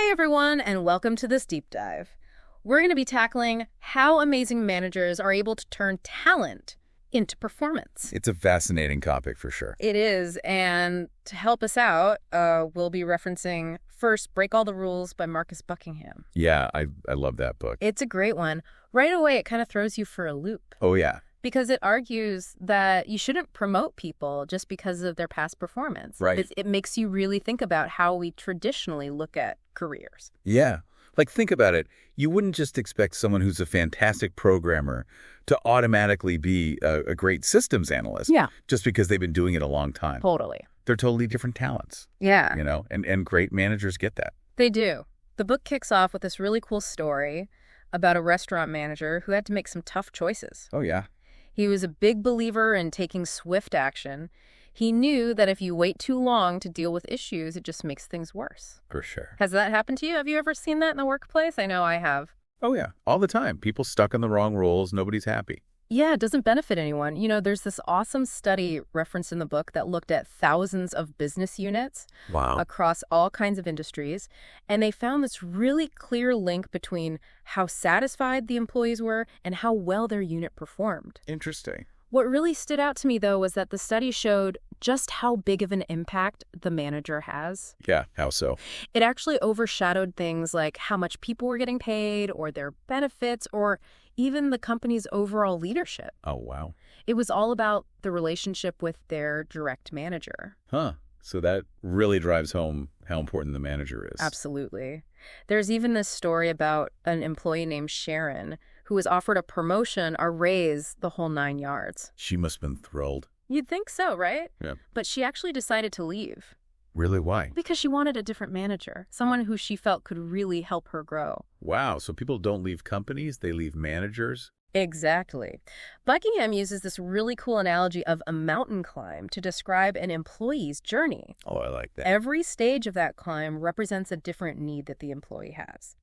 Hey everyone, and welcome to this deep dive. We're going to be tackling how amazing managers are able to turn talent into performance. It's a fascinating topic for sure. It is, and to help us out, we'll be referencing first Break All the Rules by Marcus Buckingham. Yeah, I love that book. It's a great one. Right away, it kind of throws you for a loop. Oh, yeah. Because it argues that you shouldn't promote people just because of their past performance. Right. It makes you really think about how we traditionally look at careers. Yeah. Like, think about it. You wouldn't just expect someone who's a fantastic programmer to automatically be a great systems analyst. Yeah. Just because they've been doing it a long time. Totally. They're totally different talents. Yeah. And great managers get that. They do. The book kicks off with this really cool story about a restaurant manager who had to make some tough choices. Oh, yeah. He was a big believer in taking swift action. He knew that if you wait too long to deal with issues, it just makes things worse. For sure. Has that happened to you? Have you ever seen that in the workplace? I know I have. Oh, yeah. All the time. People stuck in the wrong roles. Nobody's happy. Yeah, it doesn't benefit anyone. There's this awesome study referenced in the book that looked at thousands of business units across all kinds of industries, and they found this really clear link between how satisfied the employees were and how well their unit performed. Interesting. What really stood out to me, though, was that the study showed just how big of an impact the manager has. Yeah, how so? It actually overshadowed things like how much people were getting paid or their benefits or even the company's overall leadership. Oh, wow. It was all about the relationship with their direct manager. Huh. So that really drives home how important the manager is. Absolutely. There's even this story about an employee named Sharon who was offered a promotion, a raise, the whole 9 yards. She must have been thrilled. You'd think so, right? Yeah. But she actually decided to leave. Really? Why? Because she wanted a different manager, someone who she felt could really help her grow. Wow. So people don't leave companies, they leave managers? Exactly. Buckingham uses this really cool analogy of a mountain climb to describe an employee's journey. Oh, I like that. Every stage of that climb represents a different need that the employee has.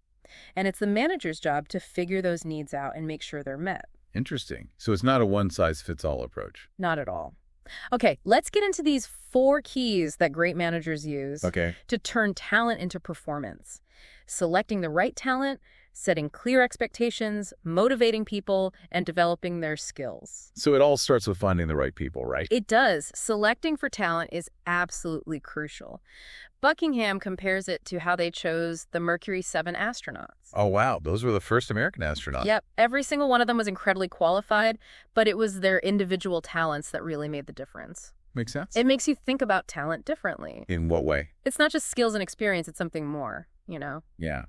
And it's the manager's job to figure those needs out and make sure they're met. Interesting. So it's not a one-size-fits-all approach. Not at all. Okay, let's get into these 4 keys that great managers use to turn talent into performance. Selecting the right talent, setting clear expectations, motivating people, and developing their skills. So it all starts with finding the right people, right? It does. Selecting for talent is absolutely crucial. Buckingham compares it to how they chose the Mercury 7 astronauts. Oh, wow. Those were the first American astronauts. Yep. Every single one of them was incredibly qualified, but it was their individual talents that really made the difference. Makes sense. It makes you think about talent differently. In what way? It's not just skills and experience, it's something more, Yeah.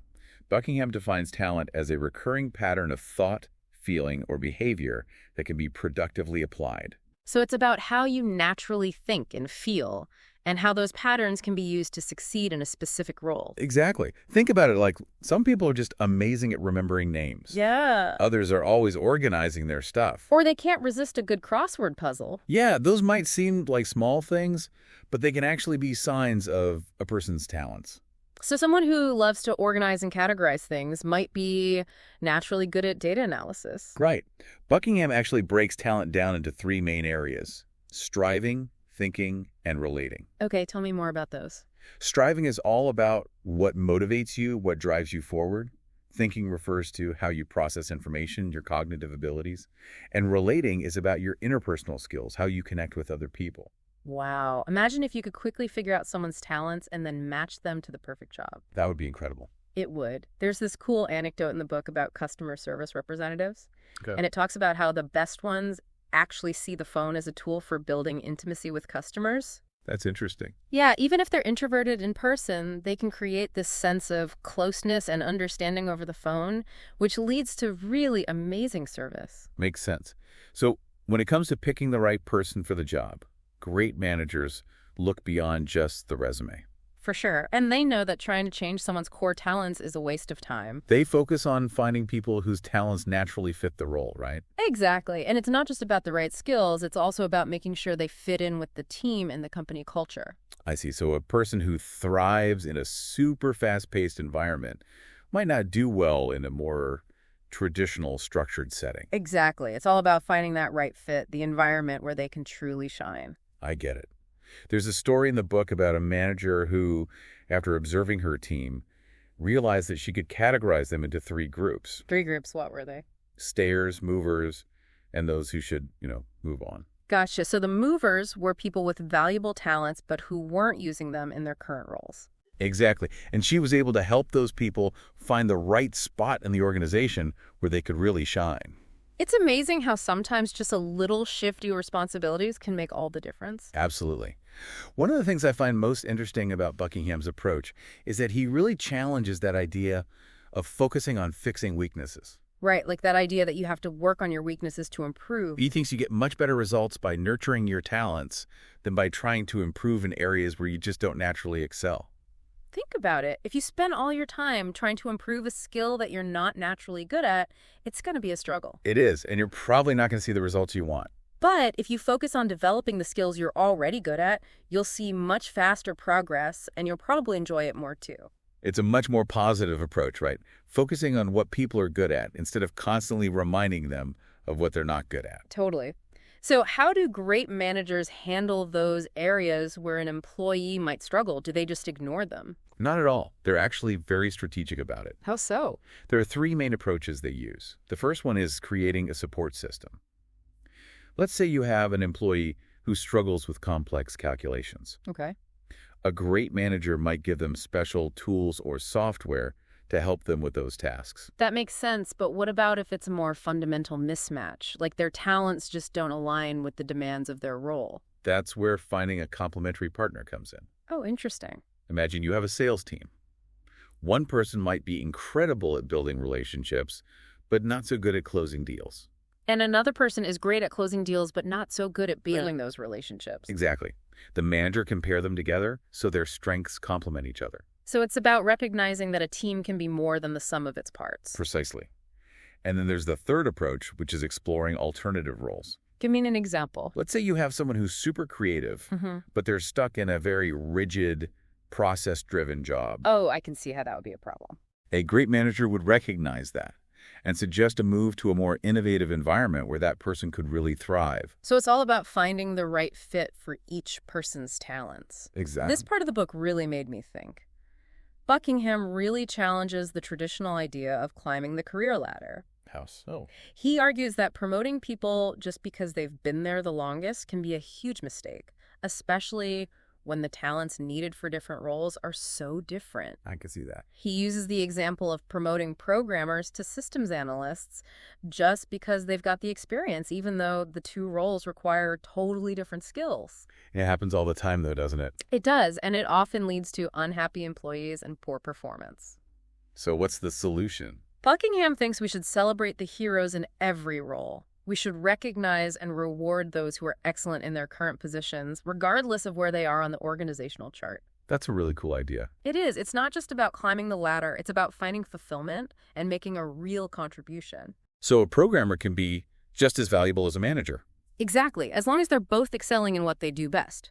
Buckingham defines talent as a recurring pattern of thought, feeling, or behavior that can be productively applied. So it's about how you naturally think and feel, and how those patterns can be used to succeed in a specific role. Exactly. Think about it like some people are just amazing at remembering names. Yeah. Others are always organizing their stuff. Or they can't resist a good crossword puzzle. Yeah, those might seem like small things, but they can actually be signs of a person's talents. So someone who loves to organize and categorize things might be naturally good at data analysis. Right. Buckingham actually breaks talent down into 3 main areas: striving, thinking, and relating. Okay, tell me more about those. Striving is all about what motivates you, what drives you forward. Thinking refers to how you process information, your cognitive abilities. And relating is about your interpersonal skills, how you connect with other people. Wow. Imagine if you could quickly figure out someone's talents and then match them to the perfect job. That would be incredible. It would. There's this cool anecdote in the book about customer service representatives. Okay. And it talks about how the best ones actually see the phone as a tool for building intimacy with customers. That's interesting. Yeah, even if they're introverted in person, they can create this sense of closeness and understanding over the phone, which leads to really amazing service. Makes sense. So when it comes to picking the right person for the job, great managers look beyond just the resume. For sure. And they know that trying to change someone's core talents is a waste of time. They focus on finding people whose talents naturally fit the role, right? Exactly. And it's not just about the right skills. It's also about making sure they fit in with the team and the company culture. I see. So a person who thrives in a super fast-paced environment might not do well in a more traditional structured setting. Exactly. It's all about finding that right fit, the environment where they can truly shine. I get it. There's a story in the book about a manager who, after observing her team, realized that she could categorize them into 3 groups: 3 groups, what were they? stayers, movers, and those who should, move on. Gotcha. So the movers were people with valuable talents, but who weren't using them in their current roles. Exactly. And she was able to help those people find the right spot in the organization where they could really shine. It's amazing how sometimes just a little shift in responsibilities can make all the difference. Absolutely. One of the things I find most interesting about Buckingham's approach is that he really challenges that idea of focusing on fixing weaknesses. Right, like that idea that you have to work on your weaknesses to improve. He thinks you get much better results by nurturing your talents than by trying to improve in areas where you just don't naturally excel. Think about it. If you spend all your time trying to improve a skill that you're not naturally good at, it's going to be a struggle. It is, and you're probably not going to see the results you want. But if you focus on developing the skills you're already good at, you'll see much faster progress, and you'll probably enjoy it more too. It's a much more positive approach, right? Focusing on what people are good at instead of constantly reminding them of what they're not good at. Totally. So how do great managers handle those areas where an employee might struggle? Do they just ignore them? Not at all. They're actually very strategic about it. How so? There are 3 main approaches they use. The first one is creating a support system. Let's say you have an employee who struggles with complex calculations. Okay. A great manager might give them special tools or software to help them with those tasks. That makes sense, but what about if it's a more fundamental mismatch, like their talents just don't align with the demands of their role? That's where finding a complementary partner comes in. Oh, interesting. Imagine you have a sales team. One person might be incredible at building relationships, but not so good at closing deals. And another person is great at closing deals, but not so good at building those relationships. Exactly. The manager can pair them together so their strengths complement each other. So it's about recognizing that a team can be more than the sum of its parts. Precisely. And then there's the third approach, which is exploring alternative roles. Give me an example. Let's say you have someone who's super creative, but they're stuck in a very rigid, process-driven job. Oh, I can see how that would be a problem. A great manager would recognize that and suggest a move to a more innovative environment where that person could really thrive. So it's all about finding the right fit for each person's talents. Exactly. This part of the book really made me think. Buckingham really challenges the traditional idea of climbing the career ladder. How so? He argues that promoting people just because they've been there the longest can be a huge mistake, especially when the talents needed for different roles are so different. I can see that. He uses the example of promoting programmers to systems analysts just because they've got the experience, even though the 2 roles require totally different skills. It happens all the time, though, doesn't it? It does, and it often leads to unhappy employees and poor performance. So what's the solution? Buckingham thinks we should celebrate the heroes in every role. We should recognize and reward those who are excellent in their current positions, regardless of where they are on the organizational chart. That's a really cool idea. It is. It's not just about climbing the ladder. It's about finding fulfillment and making a real contribution. So a programmer can be just as valuable as a manager. Exactly, as long as they're both excelling in what they do best.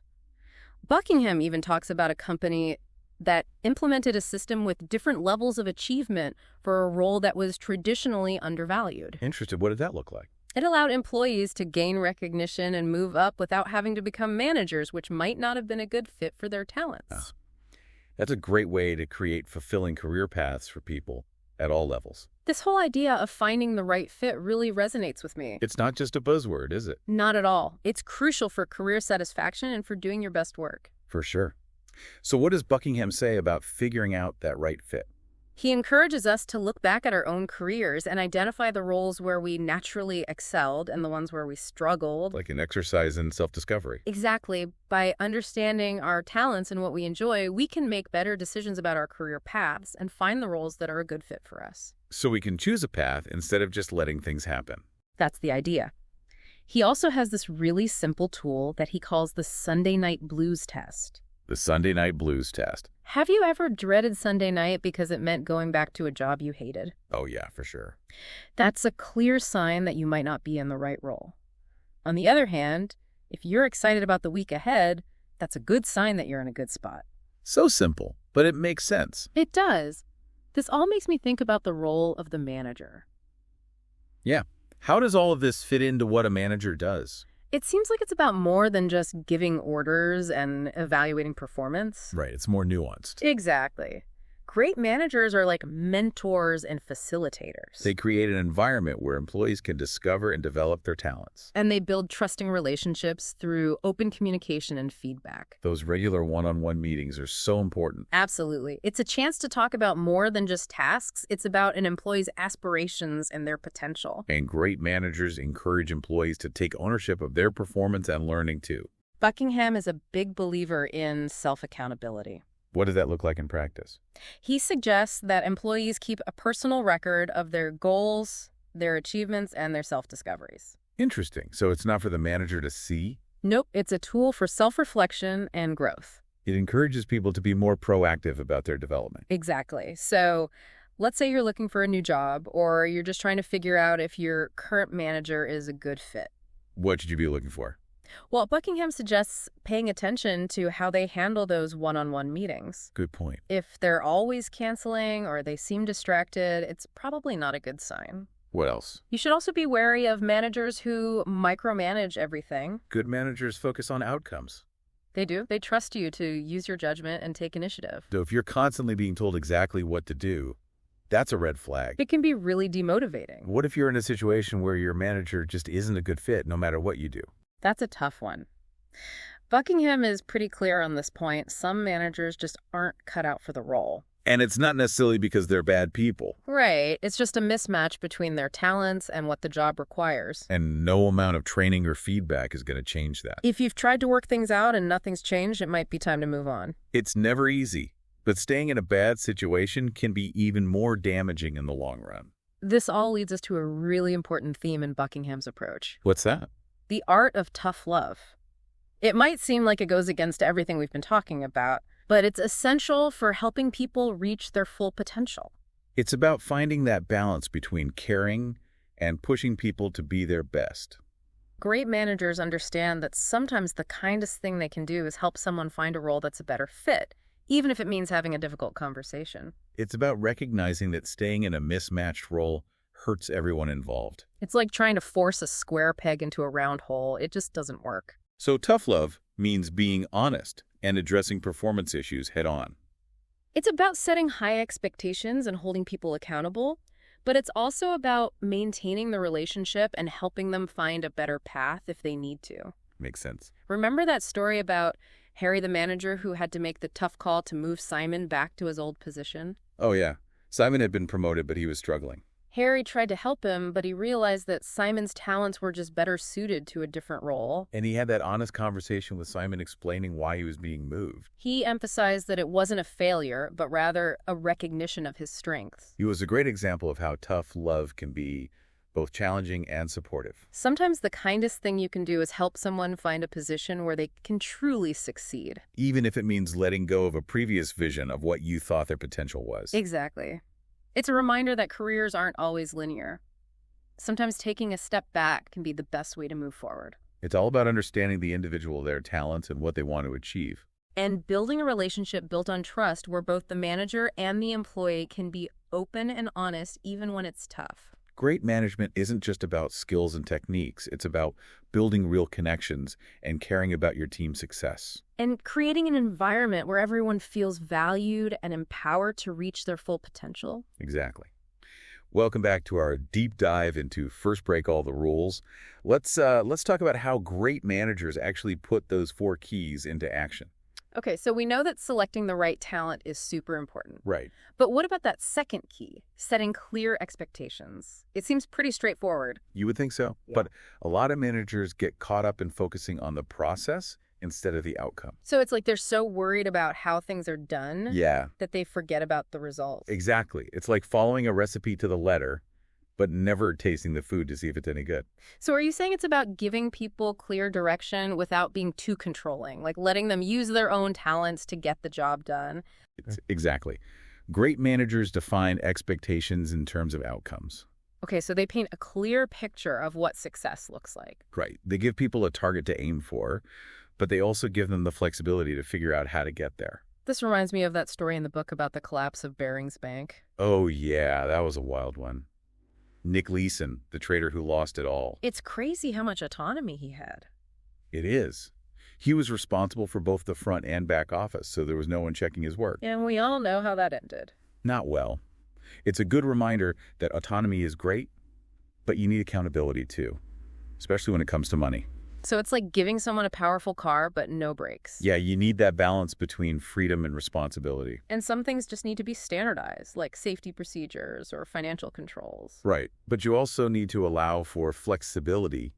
Buckingham even talks about a company that implemented a system with different levels of achievement for a role that was traditionally undervalued. Interested. What did that look like? It allowed employees to gain recognition and move up without having to become managers, which might not have been a good fit for their talents. That's a great way to create fulfilling career paths for people at all levels. This whole idea of finding the right fit really resonates with me. It's not just a buzzword, is it? Not at all. It's crucial for career satisfaction and for doing your best work. For sure. So what does Buckingham say about figuring out that right fit? He encourages us to look back at our own careers and identify the roles where we naturally excelled and the ones where we struggled. Like an exercise in self-discovery. Exactly. By understanding our talents and what we enjoy, we can make better decisions about our career paths and find the roles that are a good fit for us. So we can choose a path instead of just letting things happen. That's the idea. He also has this really simple tool that he calls the Sunday night blues test. The Sunday night blues test. Have you ever dreaded Sunday night because it meant going back to a job you hated? Oh, yeah, for sure. That's a clear sign that you might not be in the right role. On the other hand, if you're excited about the week ahead, that's a good sign that you're in a good spot. So simple, but it makes sense. It does. This all makes me think about the role of the manager. Yeah. How does all of this fit into what a manager does? It seems like it's about more than just giving orders and evaluating performance. Right, it's more nuanced. Exactly. Great managers are like mentors and facilitators. They create an environment where employees can discover and develop their talents. And they build trusting relationships through open communication and feedback. Those regular one-on-one meetings are so important. Absolutely. It's a chance to talk about more than just tasks. It's about an employee's aspirations and their potential. And great managers encourage employees to take ownership of their performance and learning too. Buckingham is a big believer in self-accountability. What does that look like in practice? He suggests that employees keep a personal record of their goals, their achievements, and their self-discoveries. Interesting. So it's not for the manager to see? Nope, it's a tool for self-reflection and growth. It encourages people to be more proactive about their development. Exactly. So let's say you're looking for a new job, or you're just trying to figure out if your current manager is a good fit. What should you be looking for? Well, Buckingham suggests paying attention to how they handle those one-on-one meetings. Good point. If they're always canceling or they seem distracted, it's probably not a good sign. What else? You should also be wary of managers who micromanage everything. Good managers focus on outcomes. They do. They trust you to use your judgment and take initiative. So if you're constantly being told exactly what to do, that's a red flag. It can be really demotivating. What if you're in a situation where your manager just isn't a good fit no matter what you do? That's a tough one. Buckingham is pretty clear on this point. Some managers just aren't cut out for the role. And it's not necessarily because they're bad people. Right. It's just a mismatch between their talents and what the job requires. And no amount of training or feedback is going to change that. If you've tried to work things out and nothing's changed, it might be time to move on. It's never easy, but staying in a bad situation can be even more damaging in the long run. This all leads us to a really important theme in Buckingham's approach. What's that? The art of tough love. It might seem like it goes against everything we've been talking about, but it's essential for helping people reach their full potential. It's about finding that balance between caring and pushing people to be their best. Great managers understand that sometimes the kindest thing they can do is help someone find a role that's a better fit, even if it means having a difficult conversation. It's about recognizing that staying in a mismatched role hurts everyone involved. It's like trying to force a square peg into a round hole. It just doesn't work. So tough love means being honest and addressing performance issues head on. It's about setting high expectations and holding people accountable, but it's also about maintaining the relationship and helping them find a better path if they need to. Makes sense. Remember that story about Harry the manager who had to make the tough call to move Simon back to his old position? Oh yeah. Simon had been promoted, but he was struggling. Harry tried to help him, but he realized that Simon's talents were just better suited to a different role. And he had that honest conversation with Simon explaining why he was being moved. He emphasized that it wasn't a failure, but rather a recognition of his strengths. He was a great example of how tough love can be both challenging and supportive. Sometimes the kindest thing you can do is help someone find a position where they can truly succeed. Even if it means letting go of a previous vision of what you thought their potential was. Exactly. It's a reminder that careers aren't always linear. Sometimes taking a step back can be the best way to move forward. It's all about understanding the individual, their talents, and what they want to achieve. And building a relationship built on trust where both the manager and the employee can be open and honest even when it's tough. Great management isn't just about skills and techniques. It's about building real connections and caring about your team's success. And creating an environment where everyone feels valued and empowered to reach their full potential. Exactly. Welcome back to our deep dive into First Break All the Rules. Let's talk about how great managers actually put those 4 keys into action. Okay, so we know that selecting the right talent is super important. Right. But what about that second key, setting clear expectations? It seems pretty straightforward. You would think so. Yeah. But a lot of managers get caught up in focusing on the process instead of the outcome. So it's like they're so worried about how things are done that they forget about the results. Exactly. It's like following a recipe to the letter, but never tasting the food to see if it's any good. So are you saying it's about giving people clear direction without being too controlling, like letting them use their own talents to get the job done? Exactly. Great managers define expectations in terms of outcomes. Okay, so they paint a clear picture of what success looks like. Right. They give people a target to aim for, but they also give them the flexibility to figure out how to get there. This reminds me of that story in the book about the collapse of Barings Bank. Oh, yeah, that was a wild one. Nick Leeson, the trader who lost it all. It's crazy how much autonomy he had. It is. He was responsible for both the front and back office, so there was no one checking his work. And we all know how that ended. Not well. It's a good reminder that autonomy is great, but you need accountability too, especially when it comes to money. So it's like giving someone a powerful car, but no brakes. Yeah, you need that balance between freedom and responsibility. And some things just need to be standardized, like safety procedures or financial controls. Right. But you also need to allow for flexibility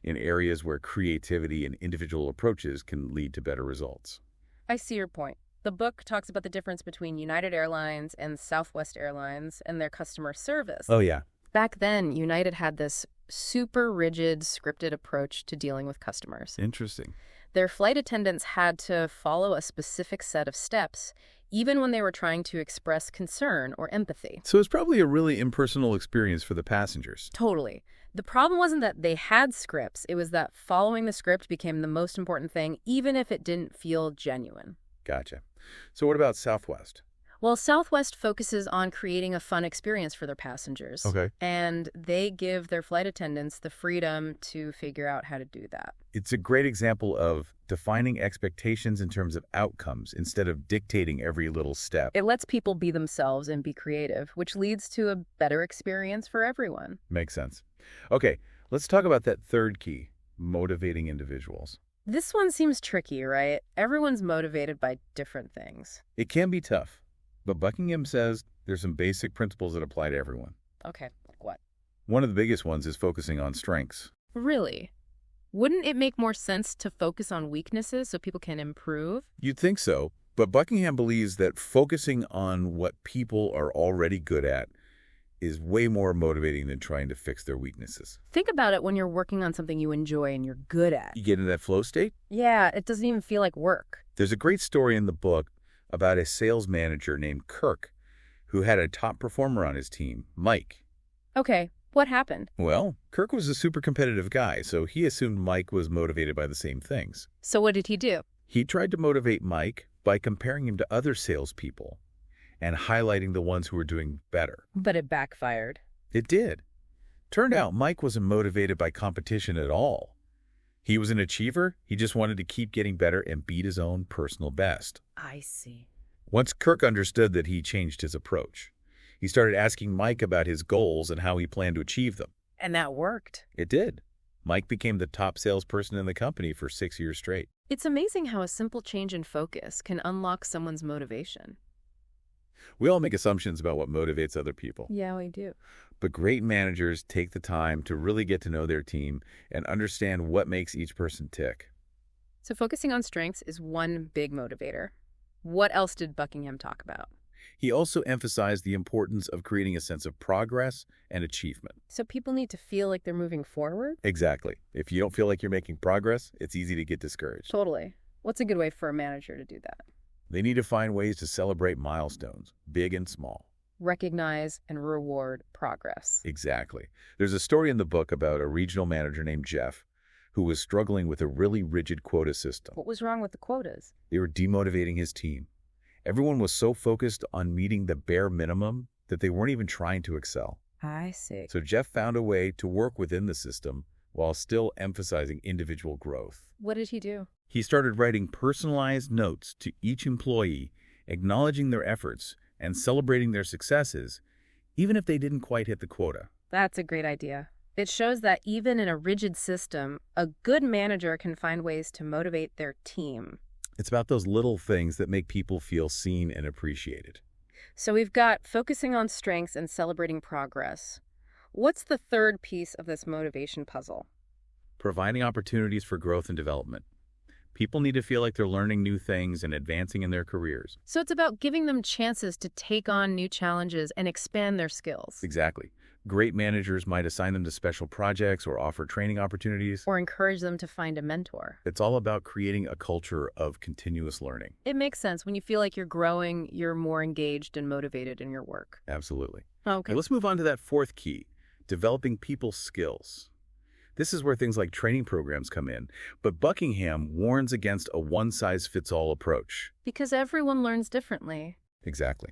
in areas where creativity and individual approaches can lead to better results. I see your point. The book talks about the difference between United Airlines and Southwest Airlines and their customer service. Oh, yeah. Back then, United had this super rigid, scripted approach to dealing with customers. Interesting. Their flight attendants had to follow a specific set of steps, even when they were trying to express concern or empathy. So it's probably a really impersonal experience for the passengers. Totally. The problem wasn't that they had scripts. It was that following the script became the most important thing, even if it didn't feel genuine. Gotcha. So what about Southwest? Well, Southwest focuses on creating a fun experience for their passengers. Okay. And they give their flight attendants the freedom to figure out how to do that. It's a great example of defining expectations in terms of outcomes instead of dictating every little step. It lets people be themselves and be creative, which leads to a better experience for everyone. Makes sense. Okay, let's talk about that third key, motivating individuals. This one seems tricky, right? Everyone's motivated by different things. It can be tough, but Buckingham says there's some basic principles that apply to everyone. Okay, like what? One of the biggest ones is focusing on strengths. Really? Wouldn't it make more sense to focus on weaknesses so people can improve? You'd think so, but Buckingham believes that focusing on what people are already good at is way more motivating than trying to fix their weaknesses. Think about it when you're working on something you enjoy and you're good at. You get into that flow state? Yeah, it doesn't even feel like work. There's a great story in the book about a sales manager named Kirk who had a top performer on his team, Mike. Okay, what happened? Well, Kirk was a super competitive guy, so he assumed Mike was motivated by the same things. So what did he do? He tried to motivate Mike by comparing him to other salespeople and highlighting the ones who were doing better. But it backfired. It did. Turned out Mike wasn't motivated by competition at all. He was an achiever. He just wanted to keep getting better and beat his own personal best. I see. Once Kirk understood that, he changed his approach. He started asking Mike about his goals and how he planned to achieve them. And that worked. It did. Mike became the top salesperson in the company for 6 years straight. It's amazing how a simple change in focus can unlock someone's motivation. We all make assumptions about what motivates other people. Yeah, we do. But great managers take the time to really get to know their team and understand what makes each person tick. So focusing on strengths is one big motivator. What else did Buckingham talk about? He also emphasized the importance of creating a sense of progress and achievement. So people need to feel like they're moving forward? Exactly. If you don't feel like you're making progress, it's easy to get discouraged. Totally. What's a good way for a manager to do that? They need to find ways to celebrate milestones, big and small. Recognize and reward progress. Exactly. There's a story in the book about a regional manager named Jeff who was struggling with a really rigid quota system. What was wrong with the quotas? They were demotivating his team. Everyone was so focused on meeting the bare minimum that they weren't even trying to excel. I see. So Jeff found a way to work within the system while still emphasizing individual growth. What did he do? He started writing personalized notes to each employee, acknowledging their efforts and celebrating their successes, even if they didn't quite hit the quota. That's a great idea. It shows that even in a rigid system, a good manager can find ways to motivate their team. It's about those little things that make people feel seen and appreciated. So we've got focusing on strengths and celebrating progress. What's the third piece of this motivation puzzle? Providing opportunities for growth and development. People need to feel like they're learning new things and advancing in their careers. So it's about giving them chances to take on new challenges and expand their skills. Exactly. Great managers might assign them to special projects or offer training opportunities. Or encourage them to find a mentor. It's all about creating a culture of continuous learning. It makes sense. When you feel like you're growing, you're more engaged and motivated in your work. Absolutely. Okay. Now let's move on to that fourth key, developing people's skills. This is where things like training programs come in, but Buckingham warns against a one-size-fits-all approach. Because everyone learns differently. Exactly.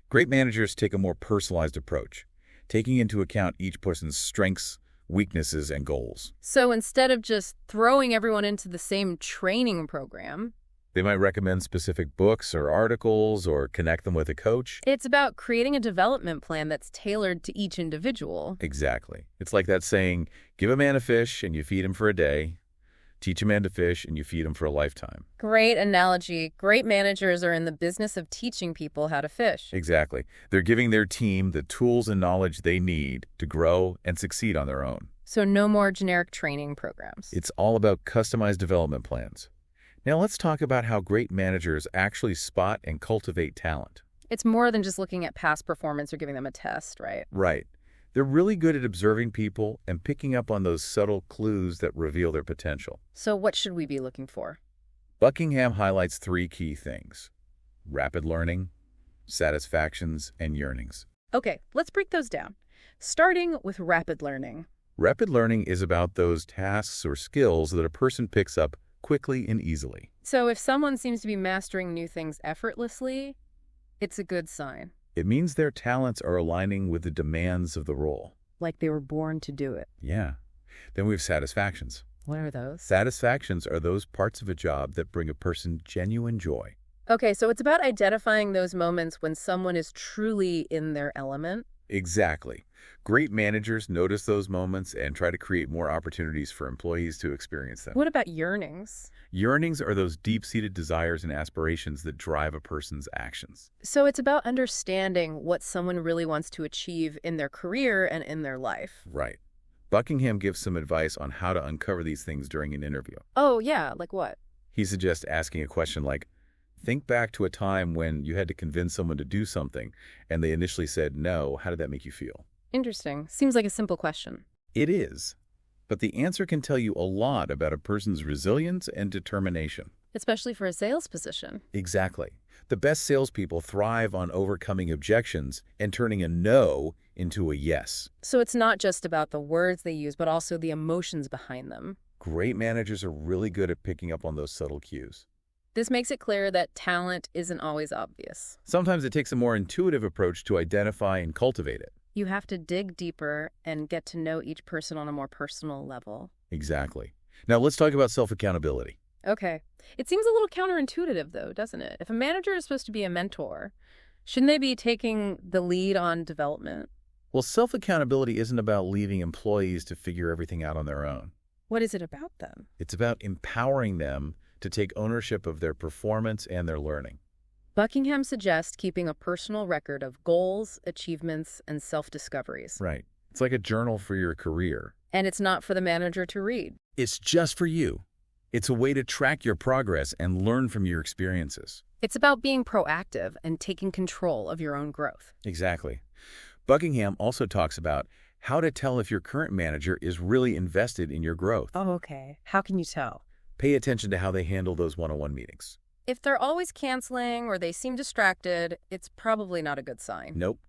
Great managers take a more personalized approach, taking into account each person's strengths, weaknesses, and goals. So instead of just throwing everyone into the same training program, They might recommend specific books or articles or connect them with a coach. it's about creating a development plan that's tailored to each individual. Exactly. It's like that saying, give a man a fish and you feed him for a day. Teach a man to fish and you feed him for a lifetime. Great analogy. Great managers are in the business of teaching people how to fish. Exactly. They're giving their team the tools and knowledge they need to grow and succeed on their own. So no more generic training programs. It's all about customized development plans. Now let's talk about how great managers actually spot and cultivate talent. It's more than just looking at past performance or giving them a test, right? Right. They're really good at observing people and picking up on those subtle clues that reveal their potential. So what should we be looking for? Buckingham highlights 3 key things: rapid learning, satisfactions, and yearnings. Okay, let's break those down. Starting with rapid learning. Rapid learning is about those tasks or skills that a person picks up quickly and easily. So if someone seems to be mastering new things effortlessly, it's a good sign. It means their talents are aligning with the demands of the role. Like they were born to do it. Yeah. Then we have satisfactions. What are those? Satisfactions are those parts of a job that bring a person genuine joy. Okay, so it's about identifying those moments when someone is truly in their element. Exactly. Great managers notice those moments and try to create more opportunities for employees to experience them. What about yearnings? Yearnings are those deep-seated desires and aspirations that drive a person's actions. So it's about understanding what someone really wants to achieve in their career and in their life. Right. Buckingham gives some advice on how to uncover these things during an interview. Oh, yeah, like what? He suggests asking a question like, think back to a time when you had to convince someone to do something and they initially said no. How did that make you feel? Interesting. Seems like a simple question. It is, but the answer can tell you a lot about a person's resilience and determination. Especially for a sales position. Exactly. The best salespeople thrive on overcoming objections and turning a no into a yes. So it's not just about the words they use, but also the emotions behind them. Great managers are really good at picking up on those subtle cues. This makes it clear that talent isn't always obvious. Sometimes it takes a more intuitive approach to identify and cultivate it. You have to dig deeper and get to know each person on a more personal level. Exactly. Now let's talk about self-accountability. Okay. It seems a little counterintuitive, though, doesn't it? If a manager is supposed to be a mentor, shouldn't they be taking the lead on development? Well, self-accountability isn't about leaving employees to figure everything out on their own. What is it about then? It's about empowering them to take ownership of their performance and their learning. Buckingham suggests keeping a personal record of goals, achievements, and self-discoveries. Right. It's like a journal for your career. And it's not for the manager to read. It's just for you. It's a way to track your progress and learn from your experiences. It's about being proactive and taking control of your own growth. Exactly. Buckingham also talks about how to tell if your current manager is really invested in your growth. Oh, okay. How can you tell? Pay attention to how they handle those one-on-one meetings. If they're always canceling or they seem distracted, it's probably not a good sign. Nope.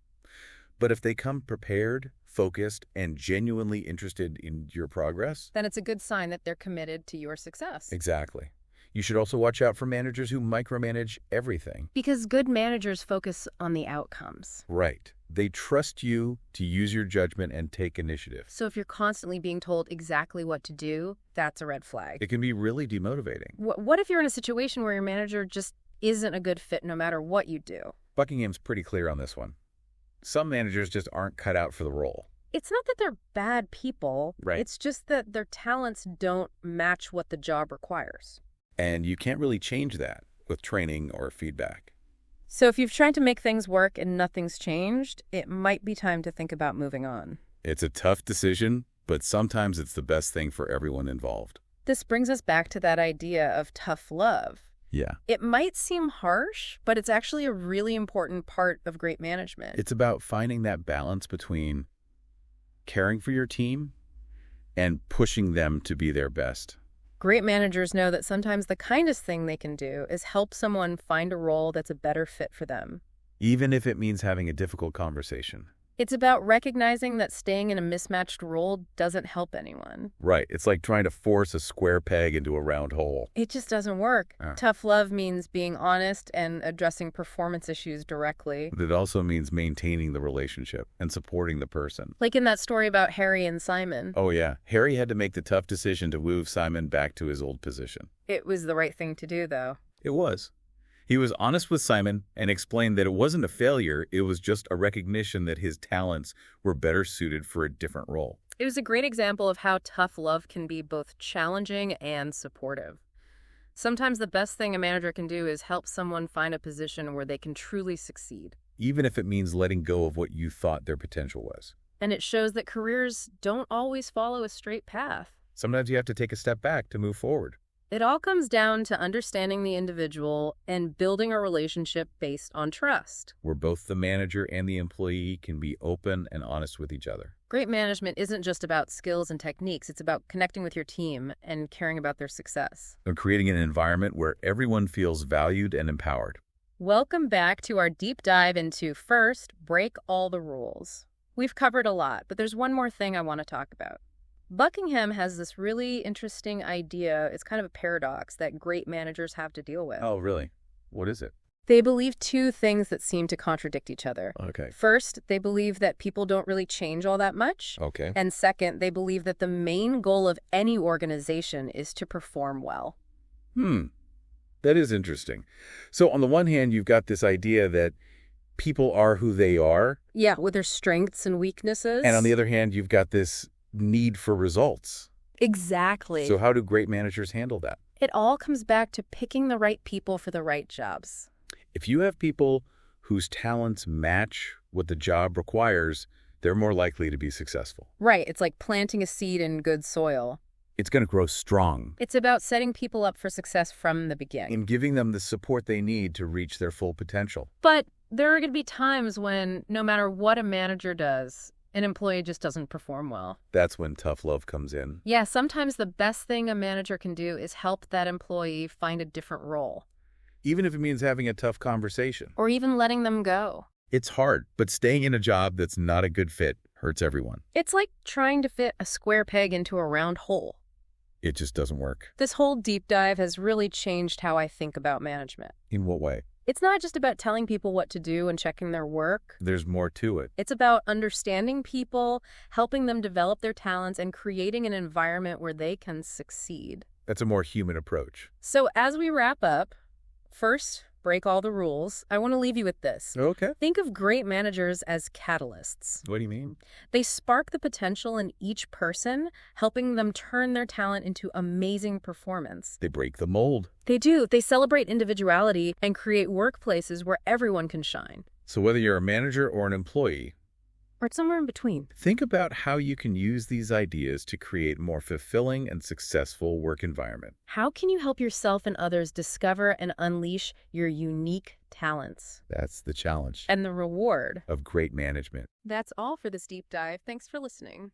But if they come prepared, focused, and genuinely interested in your progress, then it's a good sign that they're committed to your success. Exactly. You should also watch out for managers who micromanage everything. Because good managers focus on the outcomes. Right. They trust you to use your judgment and take initiative. So if you're constantly being told exactly what to do, that's a red flag. It can be really demotivating. What if you're in a situation where your manager just isn't a good fit no matter what you do? Buckingham's pretty clear on this one. Some managers just aren't cut out for the role. It's not that they're bad people. Right. It's just that their talents don't match what the job requires. And you can't really change that with training or feedback. So if you've tried to make things work and nothing's changed, it might be time to think about moving on. It's a tough decision, but sometimes it's the best thing for everyone involved. This brings us back to that idea of tough love. Yeah. It might seem harsh, but it's actually a really important part of great management. It's about finding that balance between caring for your team and pushing them to be their best. Great managers know that sometimes the kindest thing they can do is help someone find a role that's a better fit for them. Even if it means having a difficult conversation. It's about recognizing that staying in a mismatched role doesn't help anyone. Right. It's like trying to force a square peg into a round hole. It just doesn't work. Uh. Tough love means being honest and addressing performance issues directly. But it also means maintaining the relationship and supporting the person. Like in that story about Harry and Simon. Oh, yeah. Harry had to make the tough decision to move Simon back to his old position. It was the right thing to do, though. It was. He was honest with Simon and explained that it wasn't a failure, it was just a recognition that his talents were better suited for a different role. It was a great example of how tough love can be both challenging and supportive. Sometimes the best thing a manager can do is help someone find a position where they can truly succeed. Even if it means letting go of what you thought their potential was. And it shows that careers don't always follow a straight path. Sometimes you have to take a step back to move forward. It all comes down to understanding the individual and building a relationship based on trust. Where both the manager and the employee can be open and honest with each other. Great management isn't just about skills and techniques. It's about connecting with your team and caring about their success. And creating an environment where everyone feels valued and empowered. Welcome back to our deep dive into First, Break All the Rules. We've covered a lot, but there's one more thing I want to talk about. Buckingham has this really interesting idea, it's kind of a paradox, that great managers have to deal with. Oh, really? What is it? They believe two things that seem to contradict each other. Okay. First, they believe that people don't really change all that much. Okay. And second, they believe that the main goal of any organization is to perform well. That is interesting. So on the one hand, you've got this idea that people are who they are. Yeah, with their strengths and weaknesses. And on the other hand, you've got this need for results. Exactly. So how do great managers handle that? It all comes back to picking the right people for the right jobs. If you have people whose talents match what the job requires, they're more likely to be successful. Right. It's like planting a seed in good soil. It's going to grow strong. It's about setting people up for success from the beginning. And giving them the support they need to reach their full potential. But there are going to be times when no matter what a manager does, an employee just doesn't perform well. That's when tough love comes in. Yeah, sometimes the best thing a manager can do is help that employee find a different role. Even if it means having a tough conversation. Or even letting them go. It's hard, but staying in a job that's not a good fit hurts everyone. It's like trying to fit a square peg into a round hole. It just doesn't work. This whole deep dive has really changed how I think about management. In what way? It's not just about telling people what to do and checking their work. There's more to it. It's about understanding people, helping them develop their talents, and creating an environment where they can succeed. That's a more human approach. So as we wrap up, first, break all the rules. I want to leave you with this. Okay. Think of great managers as catalysts. What do you mean? They spark the potential in each person, helping them turn their talent into amazing performance. They break the mold. They do. They celebrate individuality and create workplaces where everyone can shine. So whether you're a manager or an employee, Or somewhere in between. think about how you can use these ideas to create a more fulfilling and successful work environment. How can you help yourself and others discover and unleash your unique talents? That's the challenge And the reward. of great management. That's all for this deep dive. Thanks for listening.